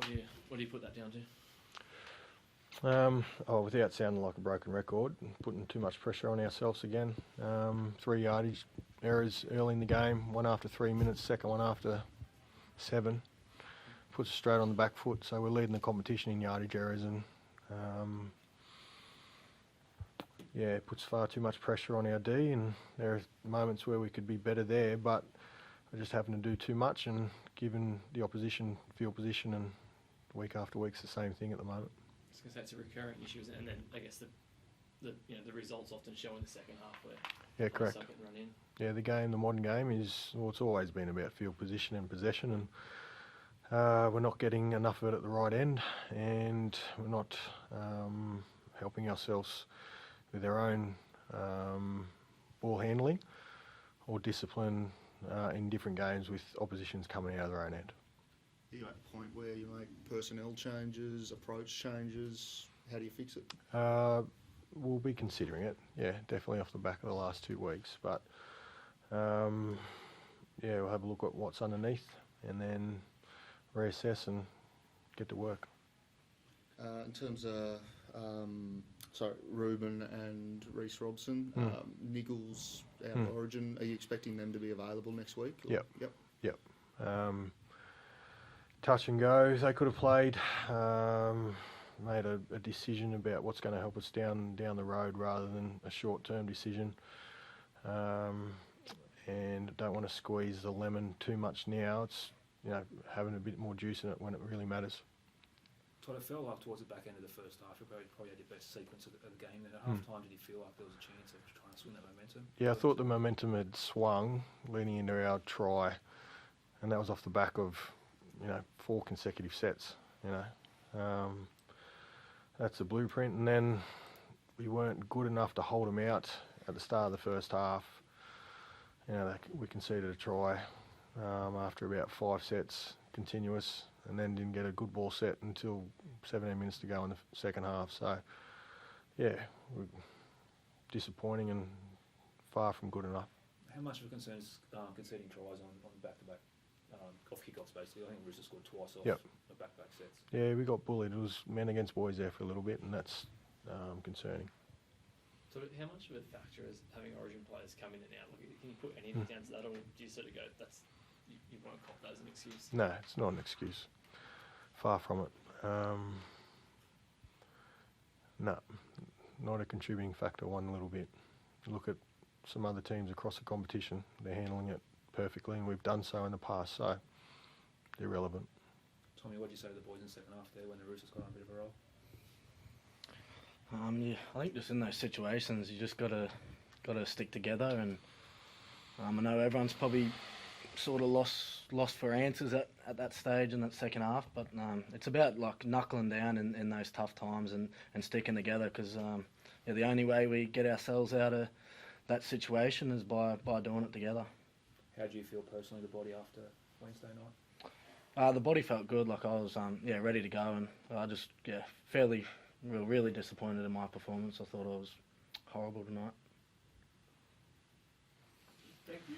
do you put that down to? Without sounding like a broken record, putting too much pressure on ourselves again. 3 yardage errors early in the game, one after 3 minutes, second one after 7. Puts us straight on the back foot, so we're leading the competition in yardage errors, and it puts far too much pressure on our D, and there are moments where we could be better there, but we're just having to do too much, and given the opposition field position, and week after week's the same thing at the moment. Because that's a recurring issue, and then I guess the results often show in the second half where correct. Suck it and run in. Yeah, the modern game is, it's always been about field position and possession, and we're not getting enough of it at the right end, and we're not helping ourselves with our own ball handling or discipline in different games with oppositions coming out of their own end. Are you at a point where you make personnel changes, approach changes? How do you fix it? We'll be considering it, definitely off the back of the last 2 weeks. But, we'll have a look at what's underneath and then reassess and get to work. In terms of, Ruben and Reece Robson, Nichols out of Origin, are you expecting them to be available next week? Yep. Touch and go. They could have played, made a decision about what's going to help us down the road rather than a short-term decision. And don't want to squeeze the lemon too much now. It's having a bit more juice in it when it really matters. Todd, it felt like towards the back end of the first half, you probably had your best sequence of the game. Then at half time, did you feel like there was a chance of trying to swing that momentum? Yeah, I thought the momentum had swung leading into our try, and that was off the back of 4 consecutive sets. That's the blueprint, and then we weren't good enough to hold them out at the start of the first half. We conceded a try after about 5 sets continuous, and then didn't get a good ball set until 17 minutes to go in the second half. So, disappointing and far from good enough. How much of a concern is conceding tries on back-to-back off kickoffs, basically? I think Roosters scored twice off the back-to-back sets. Yeah, we got bullied. It was men against boys there for a little bit, and that's concerning. So how much of a factor is having Origin players come in and out? Can you put anything down to that, or do you sort of go, you won't cop that as an excuse? No, it's not an excuse. Far from it. No, not a contributing factor one little bit. Look at some other teams across the competition. They're handling it perfectly, and we've done so in the past, so they're relevant. Tommy, what did you say to the boys in the second half there when the Roosters got on a bit of a roll? I think just in those situations, you just got to stick together, and I know everyone's probably sort of lost for answers at that stage in that second half, but it's about like knuckling down in those tough times and sticking together, because the only way we get ourselves out of that situation is by doing it together. How do you feel personally, the body, after Wednesday night? The body felt good. Like I was ready to go, and I just really disappointed in my performance. I thought I was horrible tonight. Thank you.